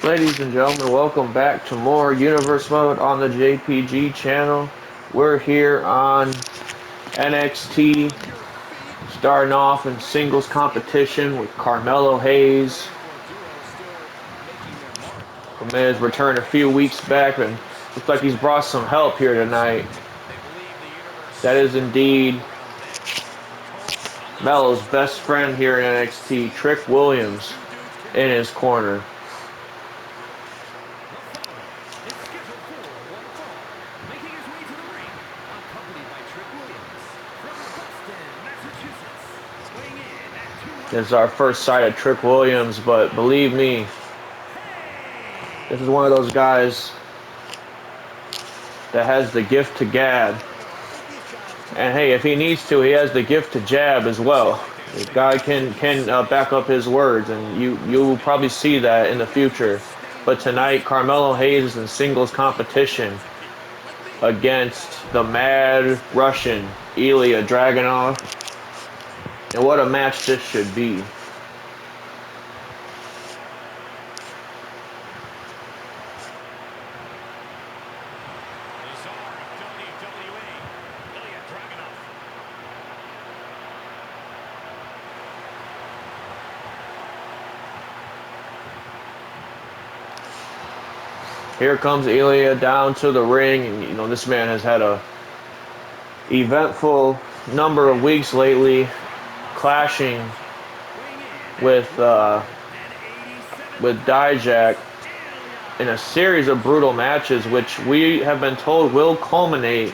Ladies and gentlemen, welcome back to more Universe Mode on the JPG channel. We're here on NXT, starting off in singles competition with Carmelo Hayes. The man's returned a few weeks back and looks like he's brought some help here tonight. That is indeed Melo's best friend here in NXT, Trick Williams, in his corner. This is our first sight of Trick Williams, but believe me, this is one of those guys that has the gift to gab. And hey, if he needs to, he has the gift to jab as well. The guy can back up his words, and you will probably see that in the future. But tonight, Carmelo Hayes is in singles competition against the mad Russian, Ilya Dragunov. And what a match this should be. Here comes Ilya down to the ring, and you know this man has had a eventful number of weeks lately, clashing with Dijak in a series of brutal matches, which we have been told will culminate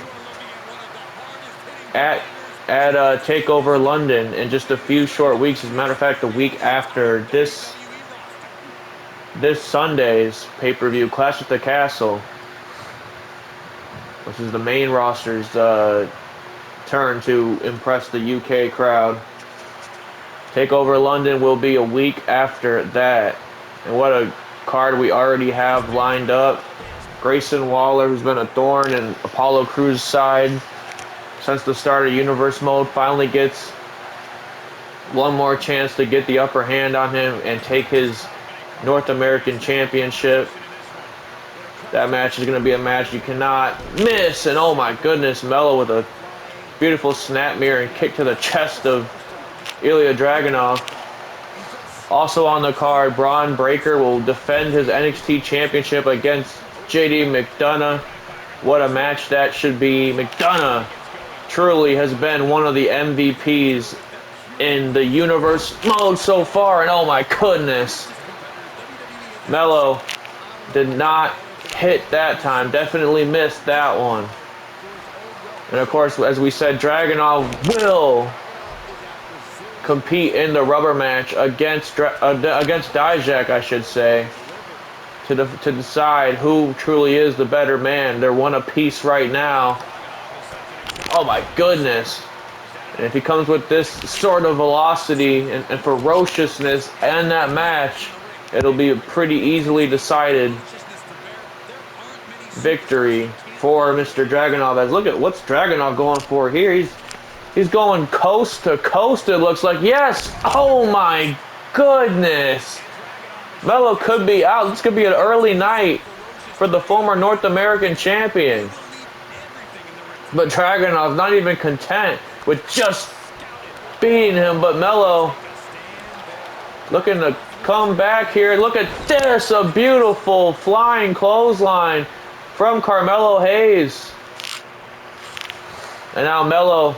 at TakeOver London in just a few short weeks. As a matter of fact, the week after this Sunday's pay-per-view, Clash at the Castle, which is the main roster's turn to impress the UK crowd. TakeOver London will be a week after that. And what a card we already have lined up. Grayson Waller, who's been a thorn in Apollo Crews' side since the start of Universe Mode, finally gets one more chance to get the upper hand on him and take his North American Championship. That match is going to be a match you cannot miss. And oh my goodness, Melo with a beautiful snap mirror and kick to the chest of Ilya Dragunov. Also on the card, Bron Breakker will defend his NXT Championship against JD Mcdonagh. What a match that should be. Mcdonagh truly has been one of the MVPs in the Universe Mode so far, and oh my goodness, Melo did not hit that time. Definitely missed that one. And of course, as we said, Dragunov will compete in the rubber match against Dijak, I should say, to decide who truly is the better man. They're one apiece right now. Oh my goodness. And if he comes with this sort of velocity and ferociousness in that match, it'll be a pretty easily decided victory for Mr. Dragunov. As look at what's Dragunov going for here. He's going coast to coast, it looks like. Yes! Oh my goodness! Melo could be out. This could be an early night for the former North American champion. But Dragunov not even content with just beating him. But Melo looking to come back here. Look at this! A beautiful flying clothesline from Carmelo Hayes. And now Melo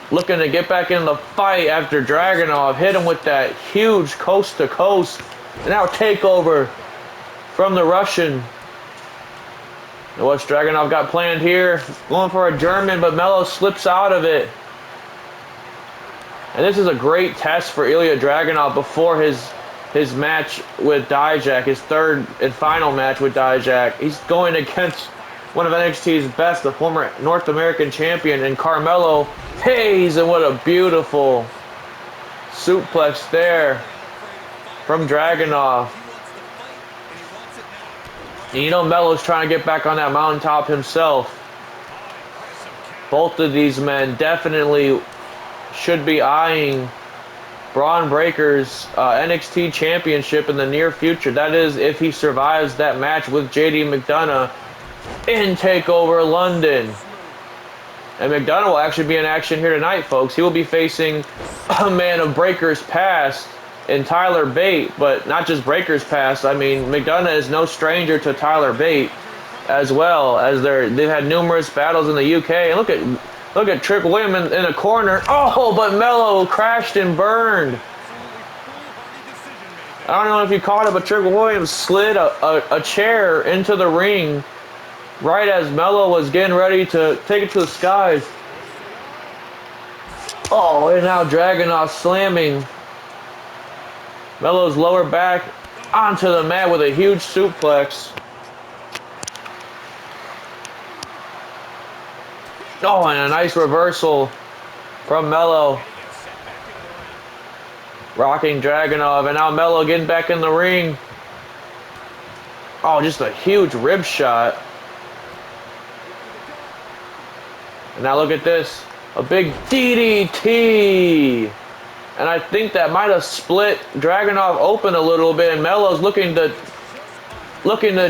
looking to get back in the fight after Dragunov hit him with that huge coast-to-coast. And now takeover from the Russian. And what's Dragunov got planned here? Going for a German, but Melo slips out of it. And this is a great test for Ilya Dragunov before his match with Dijak, his third and final match with Dijak. He's going against one of NXT's best, the former North American champion, and Carmelo Hayes. And what a beautiful suplex there from Dragunov. And you know Melo's trying to get back on that mountaintop himself. Both of these men definitely should be eyeing Bron Breakker's NXT Championship in the near future. That is, if he survives that match with JD Mcdonagh in TakeOver London. And Mcdonagh will actually be in action here tonight, folks. He will be facing a man of Breakker's past in Tyler Bate, but not just Breakker's past. I mean, Mcdonagh is no stranger to Tyler Bate, as well as they've had numerous battles in the UK. And look at Trick William in a corner. Oh, but Mello crashed and burned. I don't know if you caught it, but Trick Williams slid a chair into the ring right as Mello was getting ready to take it to the skies. Oh, and now Dragunov slamming Mello's lower back onto the mat with a huge suplex. Oh, and a nice reversal from Mello. Rocking Dragunov, and now Mello getting back in the ring. Oh, just a huge rib shot. And now look at this. A big DDT. And I think that might have split Dragunov open a little bit, and Mello's looking to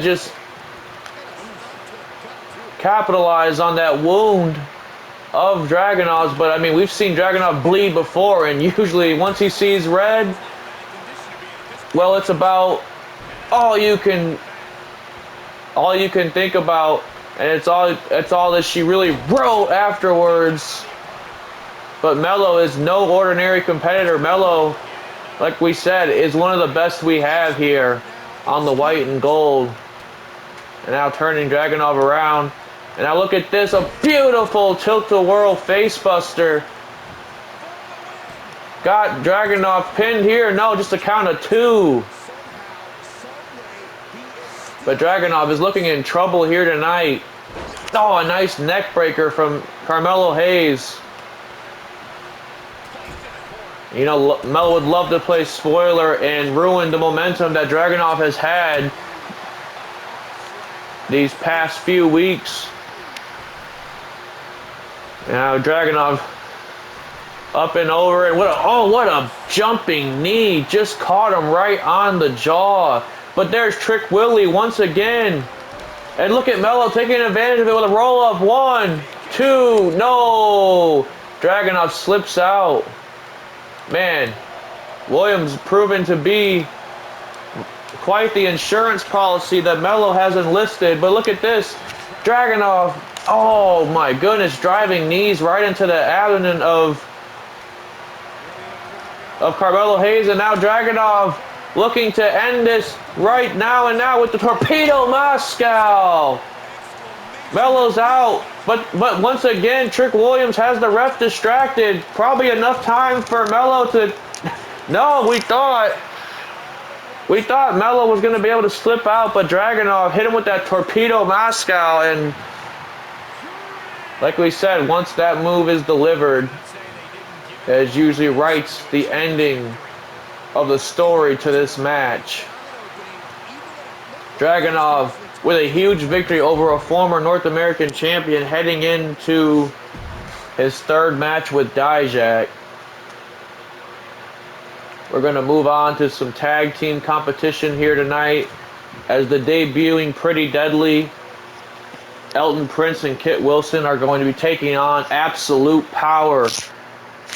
just capitalize on that wound of Dragunov's. But I mean, we've seen Dragunov bleed before, and usually once he sees red, well, it's about all you can think about, and it's all that she really wrote afterwards. But Mello is no ordinary competitor. Mello, like we said, is one of the best we have here on the white and gold. And now turning Dragunov around. And now look at this, a beautiful tilt-a-whirl facebuster. Got Dragunov pinned here. No, just a count of 2. But Dragunov is looking in trouble here tonight. Oh, a nice neck breaker from Carmelo Hayes. You know, Mello would love to play spoiler and ruin the momentum that Dragunov has had these past few weeks. Now Dragunov up and over, and what a jumping knee. Just caught him right on the jaw. But there's Trick Willie once again. And look at Mello taking advantage of it with a roll-up. 1, 2, no! Dragunov slips out. Man, Williams proven to be quite the insurance policy that Mello has enlisted. But look at this. Dragunov, oh my goodness, driving knees right into the abdomen of Carmelo Hayes. And now Dragunov looking to end this right now and now with the Torpedo Moscow. Mello's out, but once again, Trick Williams has the ref distracted. Probably enough time for Mello to... No, we thought Mello was going to be able to slip out, but Dragunov hit him with that Torpedo Moscow, and like we said, once that move is delivered, it usually writes the ending of the story to this match. Dragunov with a huge victory over a former North American champion, heading into his 3rd match with Dijak. We're going to move on to some tag team competition here tonight, as the debuting Pretty Deadly, Elton Prince and Kit Wilson, are going to be taking on Absolute Power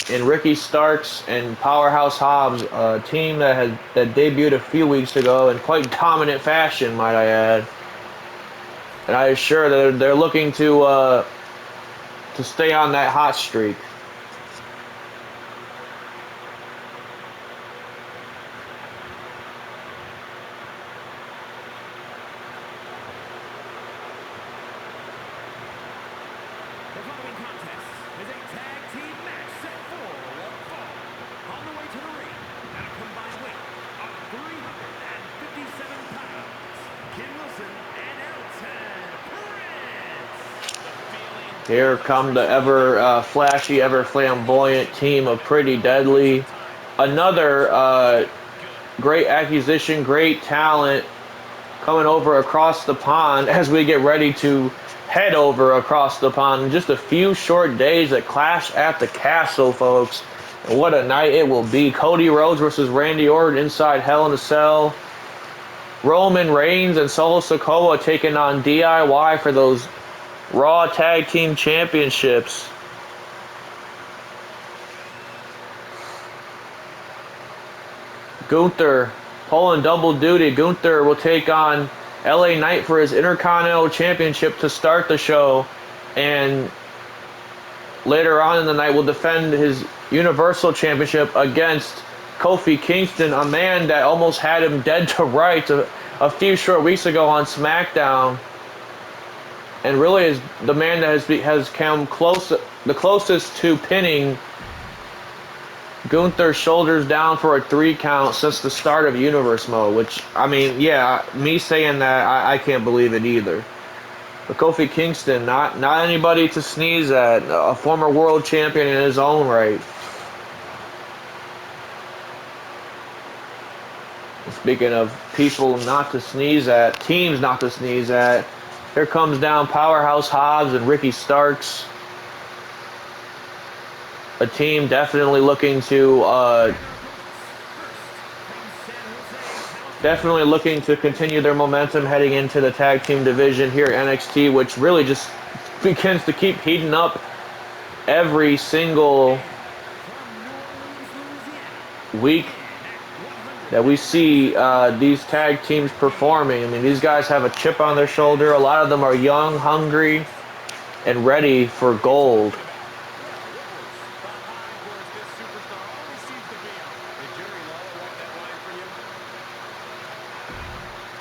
in Ricky Starks and Powerhouse Hobbs, a team that debuted a few weeks ago in quite dominant fashion, might I add. And I assure that they're looking to stay on that hot streak. Here come the ever flashy, ever flamboyant team of Pretty Deadly. Another great acquisition, great talent coming over across the pond as we get ready to head over across the pond in just a few short days at Clash at the Castle, folks. And what a night it will be. Cody Rhodes versus Randy Orton inside Hell in a Cell. Roman Reigns and Solo Sikoa taking on DIY for those Raw Tag Team Championships. Gunther pulling double duty. Gunther will take on LA Knight for his Intercontinental Championship to start the show. And later on in the night will defend his Universal Championship against Kofi Kingston, a man that almost had him dead to rights a few short weeks ago on SmackDown. And really is the man that has come the closest to pinning Gunther's shoulders down for a 3 count since the start of Universe Mode, which, I mean, yeah, me saying that, I can't believe it either. But Kofi Kingston, not anybody to sneeze at, a former world champion in his own right. Speaking of people not to sneeze at, teams not to sneeze at, here comes down Powerhouse Hobbs and Ricky Starks. A team definitely looking to continue their momentum heading into the tag team division here at NXT, which really just begins to keep heating up every single week that we see these tag teams performing. I mean, these guys have a chip on their shoulder. A lot of them are young, hungry, and ready for gold.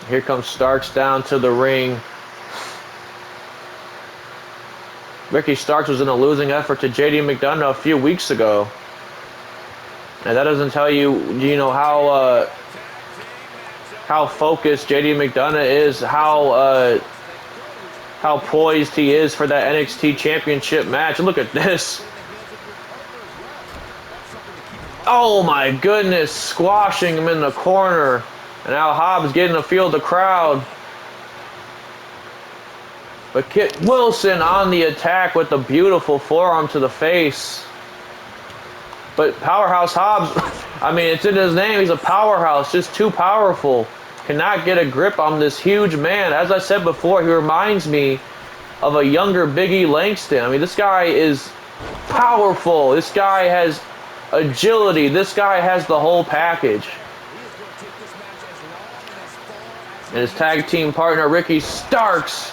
Here comes Starks down to the ring. Ricky Starks was in a losing effort to JD McDonagh a few weeks ago. And that doesn't tell you, how focused JD McDonagh is, how poised he is for that NXT Championship match. Look at this. Oh my goodness, squashing him in the corner. And now Hobbs getting to feel the crowd. But Kit Wilson on the attack with the beautiful forearm to the face. But Powerhouse Hobbs, I mean, it's in his name. He's a powerhouse, just too powerful. Cannot get a grip on this huge man. As I said before, he reminds me of a younger Big E Langston. I mean, this guy is powerful. This guy has agility. This guy has the whole package. And his tag team partner, Ricky Starks,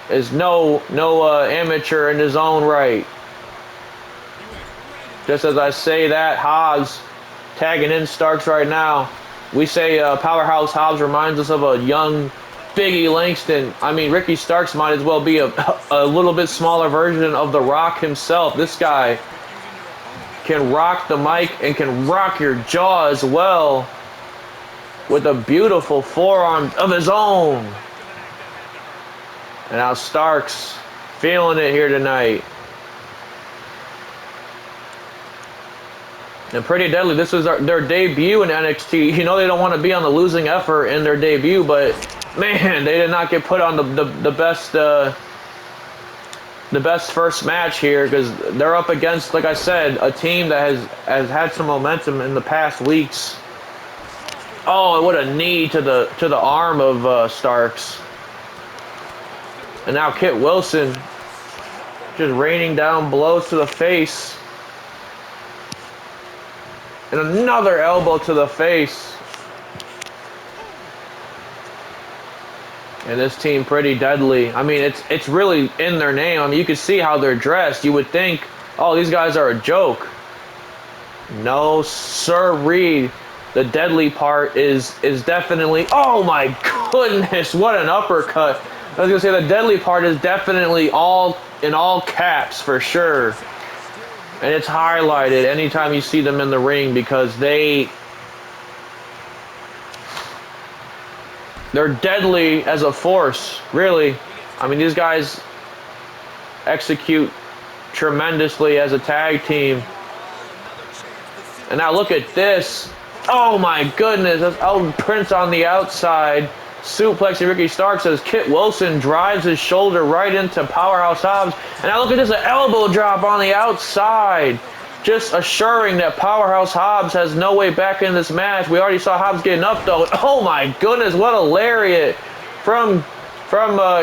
is no amateur in his own right. Just as I say that, Hobbs tagging in Starks right now. We say Powerhouse Hobbs reminds us of a young Big E Langston. I mean, Ricky Starks might as well be a little bit smaller version of The Rock himself. This guy can rock the mic and can rock your jaw as well, with a beautiful forearm of his own. And now Starks feeling it here tonight. And Pretty Deadly, this is their debut in NXT. You know they don't want to be on the losing effort in their debut, but man, they did not get put on the best first match here, because they're up against, like I said, a team that has had some momentum in the past weeks. Oh, what a knee to the arm of Starks. And now Kit Wilson just raining down blows to the face. And another elbow to the face. And this team Pretty Deadly. I mean, it's really in their name. I mean, you can see how they're dressed. You would think, oh, these guys are a joke. No, sirree. The deadly part is definitely, oh my goodness, what an uppercut. I was going to say the deadly part is definitely in all caps for sure. And it's highlighted anytime you see them in the ring, because they're deadly as a force, really. I mean, these guys execute tremendously as a tag team. And now look at this. Oh my goodness, that's Elton Prince on the outside, suplexing Ricky Starks as Kit Wilson drives his shoulder right into Powerhouse Hobbs. And now look at this, an elbow drop on the outside. just assuring that Powerhouse Hobbs has no way back in this match. We already saw Hobbs getting up though. Oh my goodness, what a lariat from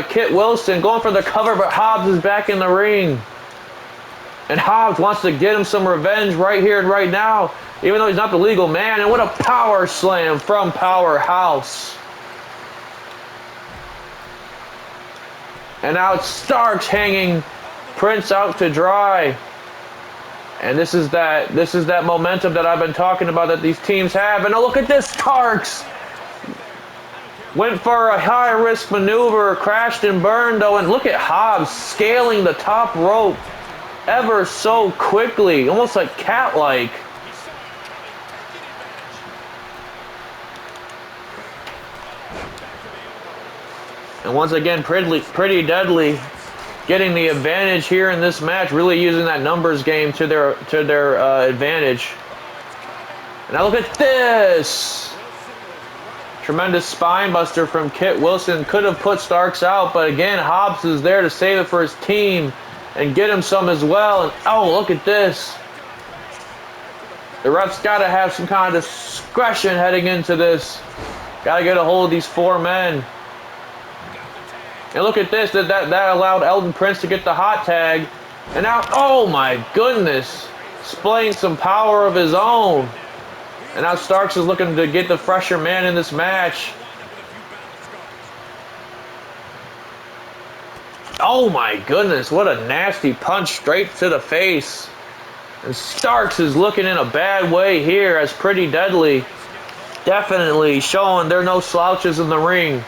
Kit Wilson, going for the cover, but Hobbs is back in the ring. And Hobbs wants to get him some revenge right here and right now, even though he's not the legal man. And what a power slam from Powerhouse. And now it's Starks hanging Prince out to dry. And this is that momentum that I've been talking about that these teams have. And now look at this, Starks went for a high-risk maneuver, crashed and burned though, and look at Hobbs scaling the top rope ever so quickly, almost like cat-like. And once again, Pretty Deadly getting the advantage here in this match, really using that numbers game to their advantage. And now look at this. Tremendous spine buster from Kit Wilson. Could have put Starks out, but again, Hobbs is there to save it for his team and get him some as well. And oh, look at this. The ref's got to have some kind of discretion heading into this. Got to get a hold of these four men. And look at this. That allowed Elton Prince to get the hot tag. And now, oh my goodness, displaying some power of his own. And now Starks is looking to get the fresher man in this match. Oh my goodness, what a nasty punch straight to the face. And Starks is looking in a bad way here as Pretty Deadly definitely showing they're no slouches in the ring.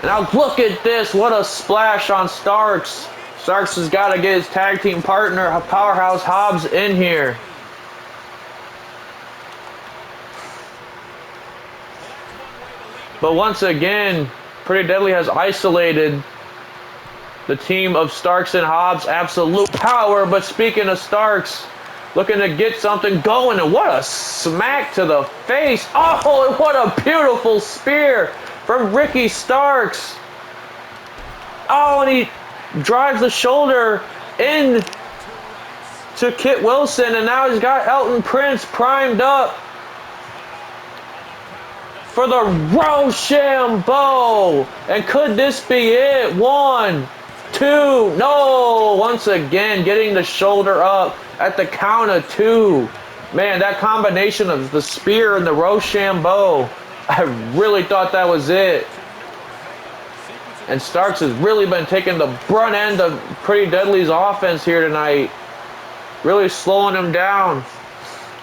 And now look at this, what a splash on Starks. Starks has got to get his tag team partner, Powerhouse Hobbs, in here. But once again, Pretty Deadly has isolated the team of Starks and Hobbs. Absolute power. But speaking of Starks, looking to get something going. And what a smack to the face. Oh, and what a beautiful spear from Ricky Starks. Oh, and he drives the shoulder in to Kit Wilson. And now he's got Elton Prince primed up for the Rochambeau. And could this be it? 1, 2, no! Once again, getting the shoulder up at the count of 2. Man, that combination of the spear and the Rochambeau, I really thought that was it. And Starks has really been taking the brunt end of Pretty Deadly's offense here tonight. Really slowing him down.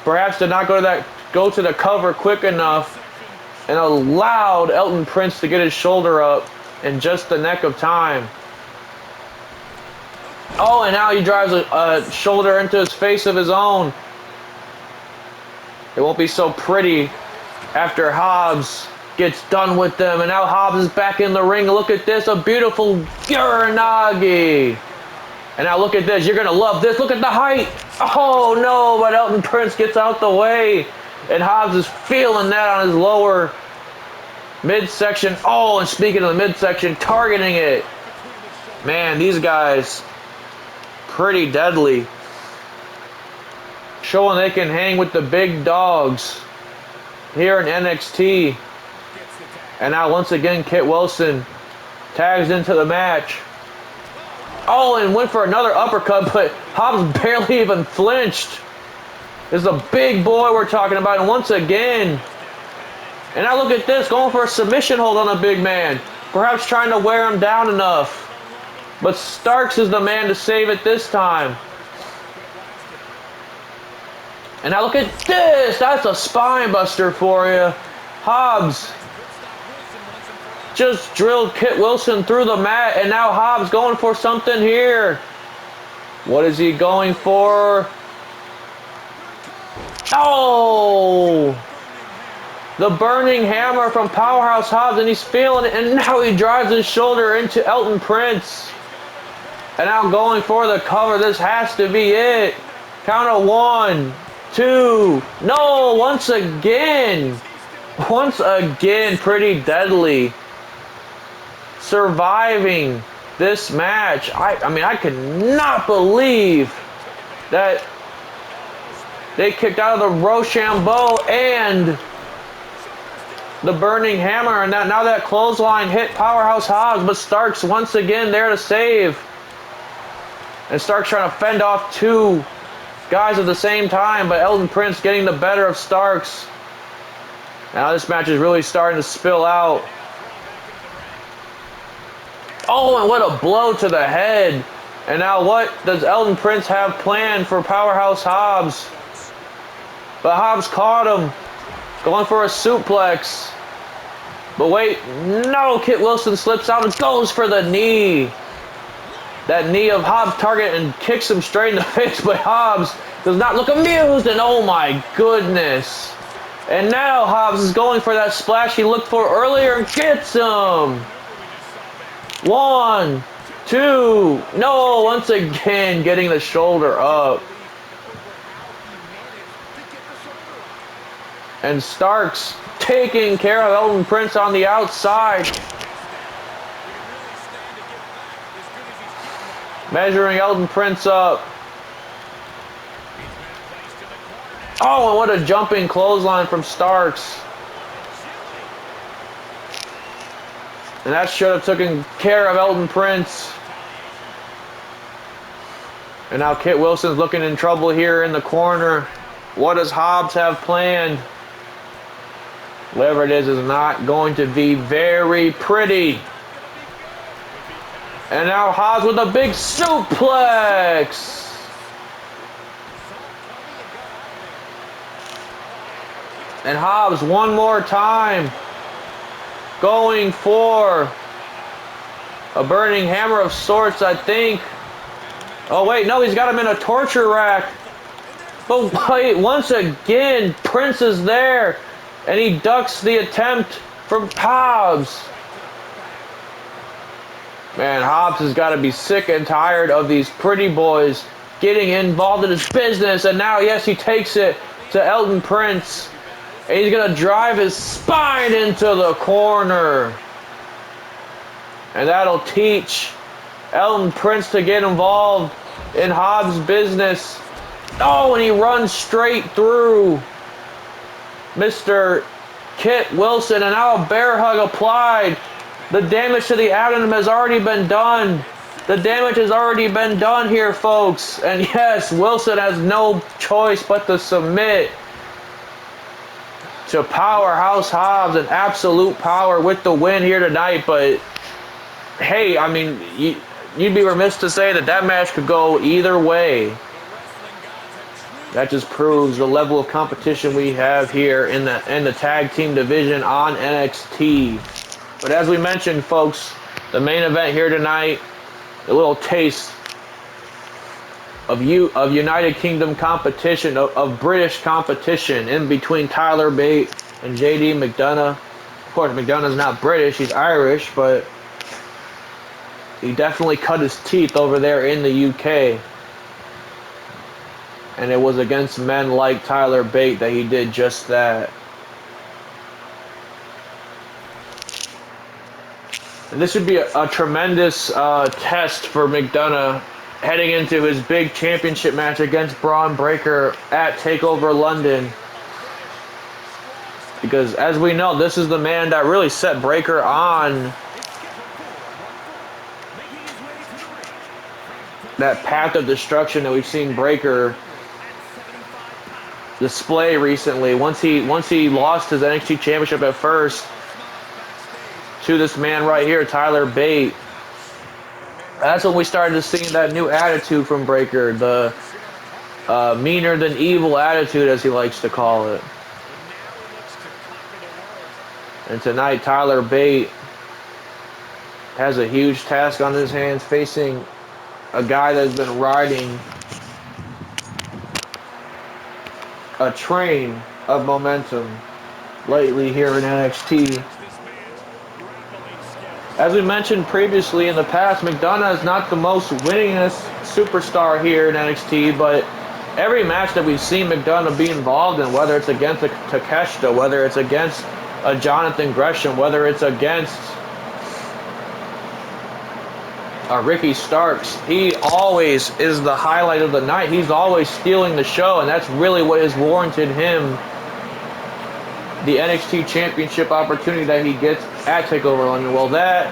Perhaps did not go to the cover quick enough and allowed Elton Prince to get his shoulder up in just the nick of time. Oh, and now he drives a shoulder into his face of his own. It won't be so pretty after Hobbs gets done with them. And now Hobbs is back in the ring. Look at this, a beautiful Uranagi. And now look at this, you're gonna love this. Look at the height. Oh no, but Elton Prince gets out the way. And Hobbs is feeling that on his lower midsection. Oh, and speaking of the midsection, targeting it. Man, these guys, Pretty Deadly, showing they can hang with the big dogs here in NXT. And now once again, Kit Wilson tags into the match. Oh, and went for another uppercut, but Hobbs barely even flinched. This is a big boy we're talking about. And once again, and now look at this, going for a submission hold on a big man. Perhaps trying to wear him down enough. But Starks is the man to save it this time. And now look at this. That's a spine buster for you. Hobbs just drilled Kit Wilson through the mat. And now Hobbs going for something here. What is he going for? Oh! The burning hammer from Powerhouse Hobbs, and he's feeling it, and now he drives his shoulder into Elton Prince. And now going for the cover. This has to be it. Count of 1, 2. No, once again, Pretty Deadly surviving this match. I mean, I could not believe that They kicked out of the Rochambeau and the Burning Hammer, and now that clothesline hit Powerhouse Hobbs, but Starks once again there to save. And Starks trying to fend off two guys at the same time, but Elton Prince getting the better of Starks. Now this match is really starting to spill out. Oh, and what a blow to the head. And now what does Elton Prince have planned for Powerhouse Hobbs? But Hobbs caught him, going for a suplex. But wait, no, Kit Wilson slips out and goes for the knee. That knee of Hobbs target and kicks him straight in the face, but Hobbs does not look amused, and oh my goodness. And now Hobbs is going for that splash he looked for earlier and gets him. 1, 2, no, once again getting the shoulder up. And Starks taking care of Elton Prince on the outside. Measuring Elton Prince up. Oh, and what a jumping clothesline from Starks. And that should have taken care of Elton Prince. And now Kit Wilson's looking in trouble here in the corner. What does Hobbs have planned? Whatever it is not going to be very pretty. And now Hobbs with a big suplex. And Hobbs one more time going for a burning hammer of sorts, I think. Oh wait, no, he's got him in a torture rack. But wait, once again, Prince is there. And he ducks the attempt from Hobbs. Man, Hobbs has got to be sick and tired of these pretty boys getting involved in his business. And now, yes, he takes it to Elton Prince. And he's going to drive his spine into the corner. And that'll teach Elton Prince to get involved in Hobbs' business. Oh, and he runs straight through Mr. Kit Wilson, and now a bear hug applied. The damage to the abdomen has already been done. The damage has already been done here, folks. And yes, Wilson has no choice but to submit to Powerhouse Hobbs, and Absolute Power with the win here tonight. But hey, I mean, you'd be remiss to say that match could go either way. That just proves the level of competition we have here in the tag team division on NXT. But as we mentioned, folks, the main event here tonight, a little taste of United Kingdom competition, of British competition in between Tyler Bate and JD Mcdonagh. Of course, McDonough's not British, he's Irish, but he definitely cut his teeth over there in the UK. And it was against men like Tyler Bate that he did just that. And this would be a tremendous test for Mcdonagh heading into his big championship match against Bron Breakker at TakeOver London. Because as we know, this is the man that really set Breakker on that path of destruction that we've seen Breakker display recently. Once he lost his NXT Championship at first to this man right here, Tyler Bate, that's when we started to see that new attitude from Breakker, the meaner than evil attitude, as he likes to call it. And tonight, Tyler Bate has a huge task on his hands, facing a guy that's been riding a train of momentum lately here in NXT. As we mentioned previously in the past, Mcdonagh is not the most winningest superstar here in NXT, but every match that we've seen Mcdonagh be involved in, whether it's against a Takeshita, whether it's against a Jonathan Gresham, whether it's against Ricky Starks, he always is the highlight of the night. He's always stealing the show, and that's really what has warranted him the NXT Championship opportunity that he gets at TakeOver London. Well, that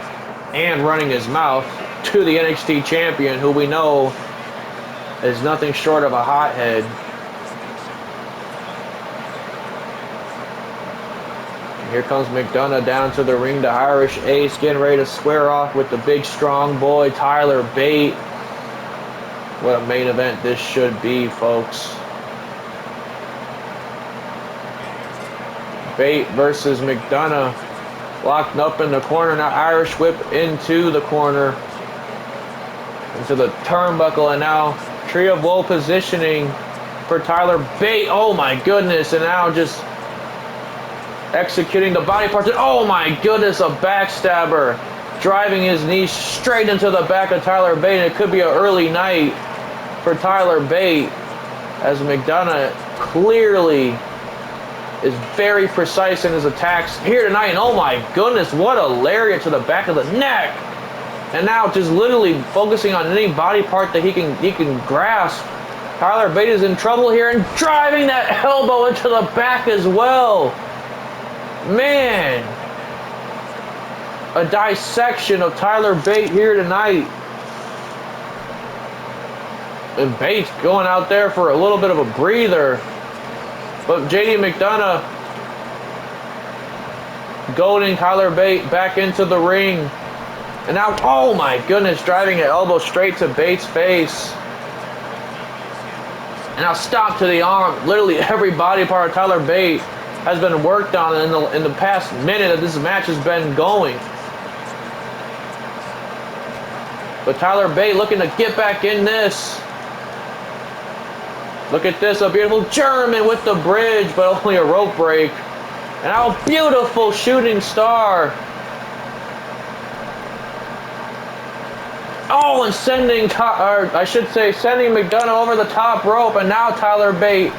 and running his mouth to the NXT Champion, who we know is nothing short of a hothead. Here comes Mcdonagh down to the ring. The Irish Ace getting ready to square off with the big strong boy, Tyler Bate. What a main event this should be, folks. Bate versus Mcdonagh. Locked up in the corner. Now Irish whip into the corner. Into the turnbuckle. And now Tree of Woe positioning for Tyler Bate. Oh my goodness. And now just executing the body parts. Oh my goodness, a backstabber. Driving his knee straight into the back of Tyler Bate. And it could be an early night for Tyler Bate, as Mcdonagh clearly is very precise in his attacks here tonight. And oh my goodness, what a lariat to the back of the neck. And now just literally focusing on any body part that he can grasp. Tyler Bate is in trouble here and driving that elbow into the back as well. Man, a dissection of Tyler Bate here tonight. And Bate's going out there for a little bit of a breather. But JD McDonagh goading Tyler Bate back into the ring. And now, oh my goodness, driving an elbow straight to Bate's face. And now stop to the arm. Literally every body part of Tyler Bate has been worked on in the past minute that this match has been going. But Tyler Bate looking to get back in this. Look at this, a beautiful German with the bridge, but only a rope break. And now a beautiful shooting star. Oh, and sending Mcdonagh over the top rope, and now Tyler Bate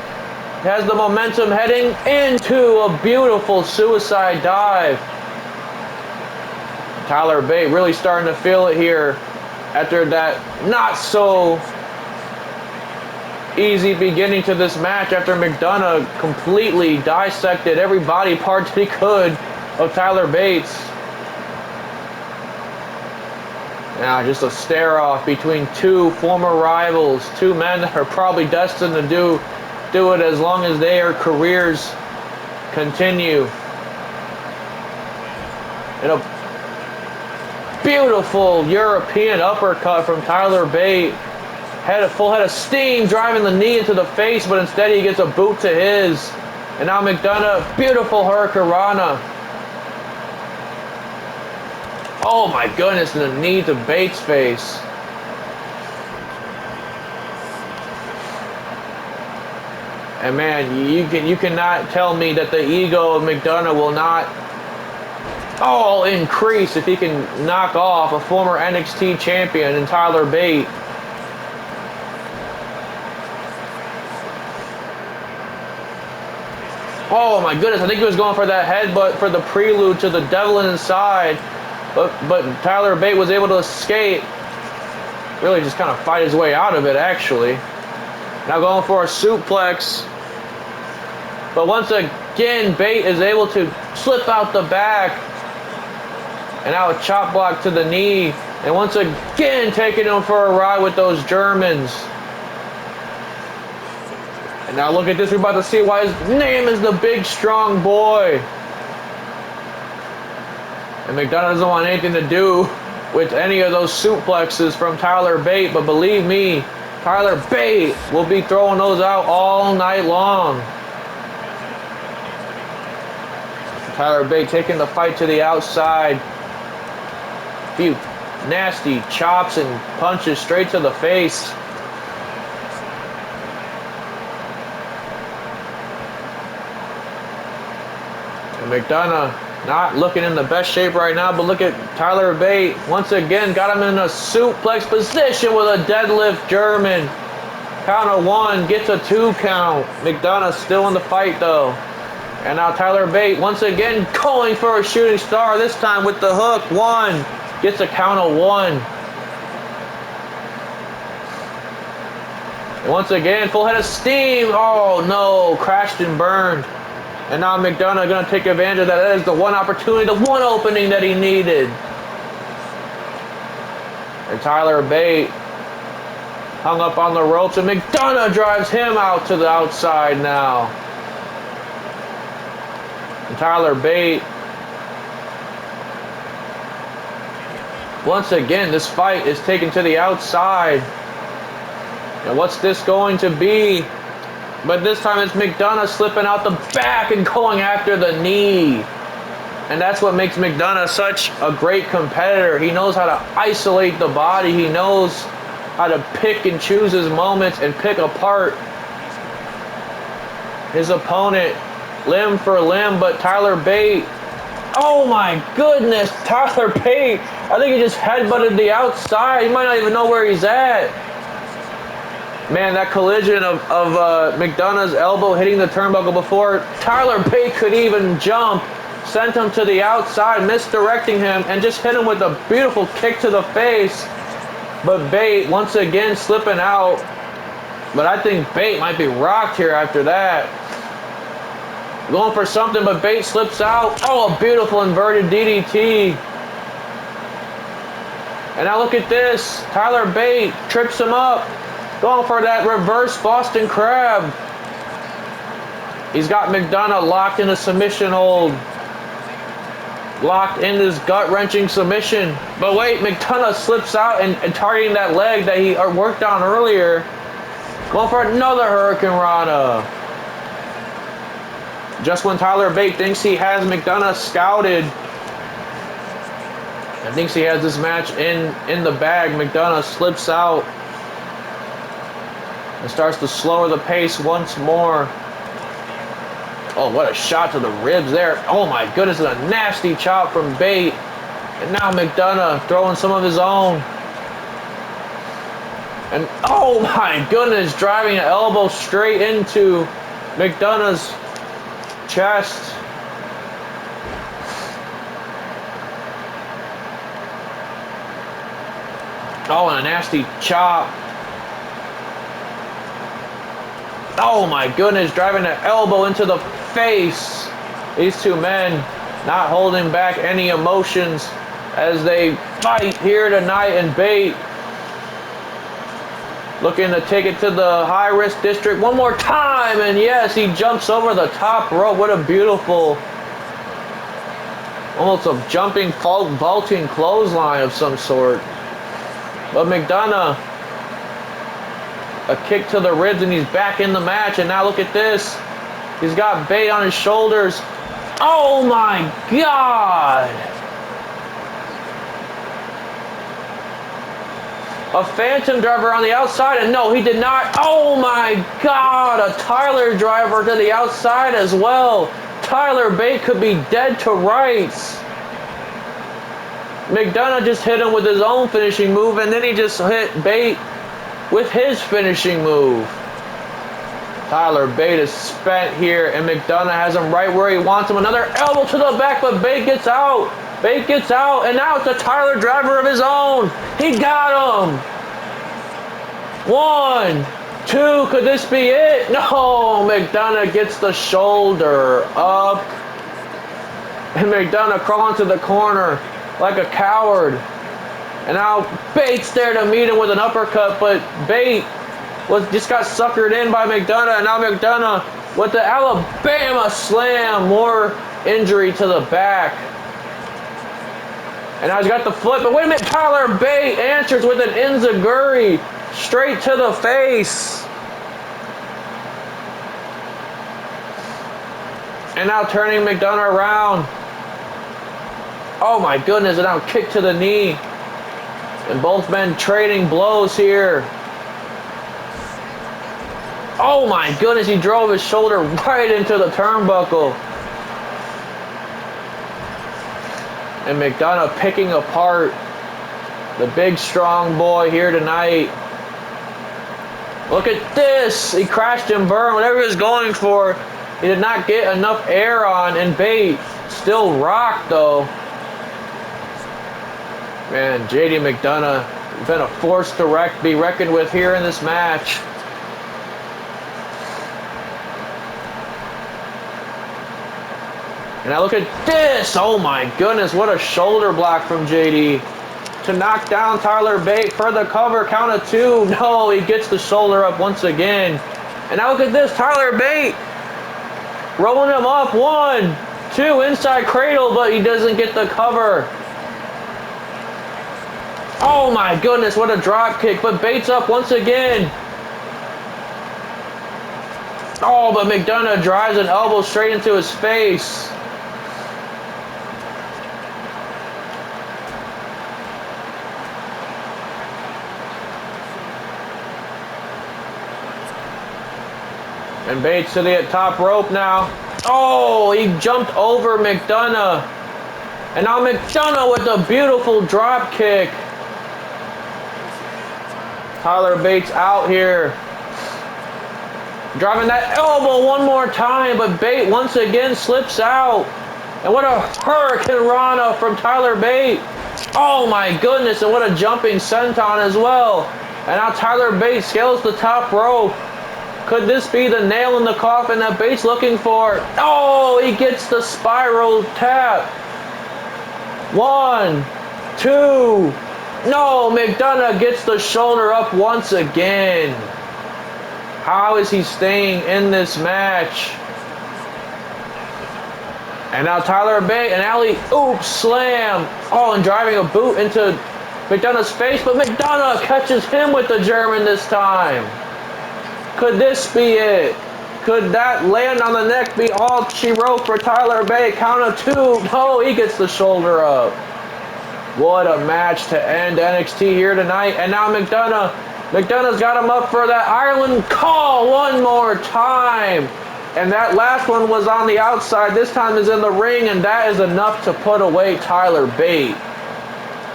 has the momentum heading into a beautiful suicide dive. Tyler Bate really starting to feel it here after that not so easy beginning to this match, after Mcdonagh completely dissected every body part that he could of Tyler Bates. Now just a stare off between two former rivals, two men that are probably destined to do it as long as their careers continue. And a beautiful European uppercut from Tyler Bate. Had a full head of steam, driving the knee into the face, but instead he gets a boot to his. And now Mcdonagh, beautiful hurricanrana. Oh my goodness, and the knee to Bates' face. And man, you cannot tell me that the ego of Mcdonagh will not increase if he can knock off a former NXT champion in Tyler Bate. Oh my goodness, I think he was going for that headbutt for the prelude to the Devil Inside. But Tyler Bate was able to escape. Really just kind of fight his way out of it, actually. Now going for a suplex. But once again, Bate is able to slip out the back. And now a chop block to the knee. And once again, taking him for a ride with those Germans. And now look at this. We're about to see why his name is the Big Strong Boy. And Mcdonagh doesn't want anything to do with any of those suplexes from Tyler Bate. But believe me, Tyler Bate will be throwing those out all night long. Tyler Bate taking the fight to the outside. A few nasty chops and punches straight to the face. And Mcdonagh not looking in the best shape right now, but look at Tyler Bate. Once again, got him in a suplex position with a deadlift German. Count of one, gets a 2 count. Mcdonagh still in the fight though. And now Tyler Bate once again going for a shooting star, this time with the hook. 1, gets a count of 1. And once again, full head of steam. Oh no, crashed and burned. And now Mcdonagh going to take advantage of that. That is the one opportunity, the one opening that he needed. And Tyler Bate hung up on the ropes, and Mcdonagh drives him out to the outside now. And Tyler Bate, once again, this fight is taken to the outside. And what's this going to be? But this time it's Mcdonagh slipping out the back and going after the knee. And that's what makes Mcdonagh such a great competitor. He knows how to isolate the body. He knows how to pick and choose his moments and pick apart his opponent limb for limb. But Tyler Bate, oh my goodness, Tyler Bate, I think he just headbutted the outside. He might not even know where he's at. Man, that collision of Mcdonagh's elbow hitting the turnbuckle before Tyler Bate could even jump sent him to the outside, misdirecting him, and just hit him with a beautiful kick to the face. But Bate, once again, slipping out. But I think Bate might be rocked here after that. Going for something, but Bate slips out. Oh, a beautiful inverted DDT. And now look at this. Tyler Bate trips him up. Going for that reverse Boston Crab. He's got Mcdonagh locked in a submission hold. Locked in this gut-wrenching submission. But wait, Mcdonagh slips out and targeting that leg that he worked on earlier. Going for another Hurricane Rana. Just when Tyler Bate thinks he has Mcdonagh scouted and thinks he has this match in the bag, Mcdonagh slips out and starts to slower the pace once more. Oh, what a shot to the ribs there. Oh my goodness, a nasty chop from Bate. And now Mcdonagh throwing some of his own. And oh my goodness, driving an elbow straight into Mcdonagh's chest. Oh, and a nasty chop. Oh my goodness, driving an elbow into the face. These two men not holding back any emotions as they fight here tonight. And Bate looking to take it to the high-risk district one more time. And yes, he jumps over the top rope. What a beautiful, almost a jumping, vaulting clothesline of some sort. But Mcdonagh, a kick to the ribs, and he's back in the match. And now look at this. He's got Bate on his shoulders. Oh my God! A phantom driver on the outside, and no, he did not. Oh my God! A Tyler driver to the outside as well. Tyler Bate could be dead to rights. Mcdonagh just hit him with his own finishing move, and then he just hit Bate with his finishing move. Tyler Bate is spent here, and Mcdonagh has him right where he wants him. Another elbow to the back, but Bate gets out. Bate gets out, and now it's a Tyler driver of his own. He got him. 1, 2, could this be it? No, Mcdonagh gets the shoulder up. And Mcdonagh crawling to the corner like a coward. And now Bate's there to meet him with an uppercut, but Bate just got suckered in by Mcdonagh. And now Mcdonagh with the Alabama slam, more injury to the back. And now he's got the flip, but wait a minute, Tyler Bate answers with an enziguri straight to the face. And now turning Mcdonagh around. Oh my goodness, and now kick to the knee. And both men trading blows here. Oh my goodness, he drove his shoulder right into the turnbuckle. And Mcdonagh picking apart the big strong boy here tonight. Look at this. He crashed and burned. Whatever he was going for, he did not get enough air on. And Bate still rocked though. Man, JD Mcdonagh been a force to be reckoned with here in this match. And now look at this. Oh my goodness, what a shoulder block from JD. To knock down Tyler Bate for the cover, count of 2. No, he gets the shoulder up once again. And now look at this, Tyler Bate rolling him up. 1, 2, inside cradle, but he doesn't get the cover. Oh my goodness, what a drop kick, but Bates up once again. Oh, but Mcdonagh drives an elbow straight into his face. And Bates to the top rope now. Oh, he jumped over Mcdonagh. And now Mcdonagh with a beautiful drop kick. Tyler Bates out here. Driving that elbow one more time, but Bate once again slips out. And what a hurricane rana from Tyler Bate. Oh my goodness, and what a jumping senton as well. And now Tyler Bate scales the top rope. Could this be the nail in the coffin that Bates looking for? Oh, he gets the spiral tap. 1, 2. No, Mcdonagh gets the shoulder up once again. How is he staying in this match? And now Tyler Bate, an alley-oop slam. Oh, and driving a boot into McDonagh's face, but Mcdonagh catches him with the German this time. Could this be it? Could that land on the neck be all she wrote for Tyler Bate? Count of 2. No, he gets the shoulder up. What a match to end NXT here tonight. And now McDonagh's got him up for that Ireland call one more time. And that last one was on the outside. This time is in the ring, and that is enough to put away Tyler Bate.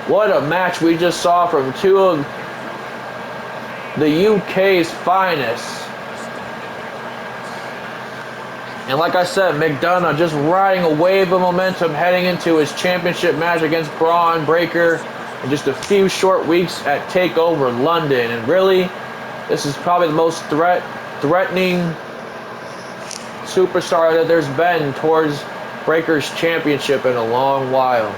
What a match we just saw from 2 of the UK's finest. And like I said, Mcdonagh just riding a wave of momentum heading into his championship match against Bron Breakker in just a few short weeks at TakeOver London. And really, this is probably the most threatening superstar that there's been towards Breakker's championship in a long while.